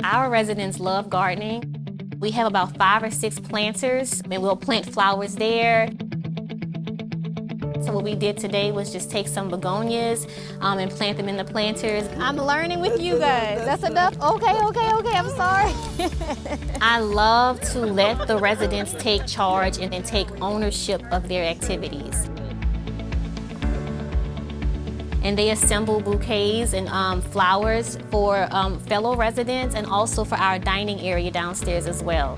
Our residents love gardening. We have about 5 or 6 planters, and we'll plant flowers there. So what we did today was just take some begonias and plant them in the planters. I'm learning with you guys. That's enough? Okay, I'm sorry. I love to let the residents take charge and take ownership of their activities. And they assemble bouquets and flowers for fellow residents and also for our dining area downstairs as well.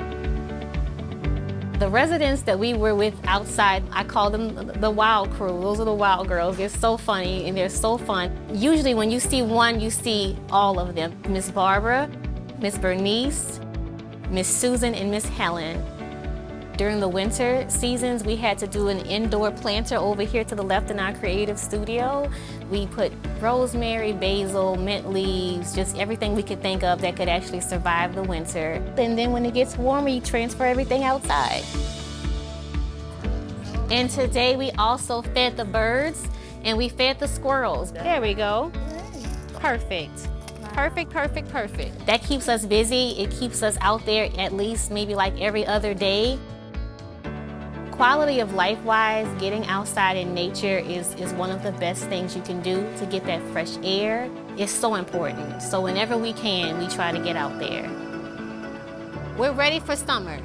The residents that we were with outside, I call them the wild crew. Those are the wild girls. They're so funny and they're so fun. Usually when you see one, you see all of them. Miss Barbara, Miss Bernice, Miss Susan, and Miss Helen. During the winter seasons, we had to do an indoor planter over here to the left in our creative studio. We put rosemary, basil, mint leaves, just everything we could think of that could actually survive the winter. And then when it gets warmer, you transfer everything outside. And today we also fed the birds and we fed the squirrels. There we go. Perfect. Perfect. That keeps us busy. It keeps us out there at least maybe like every other day. Quality of life-wise, getting outside in nature is one of the best things you can do to get that fresh air. It's so important. So whenever we can, we try to get out there. We're ready for summer.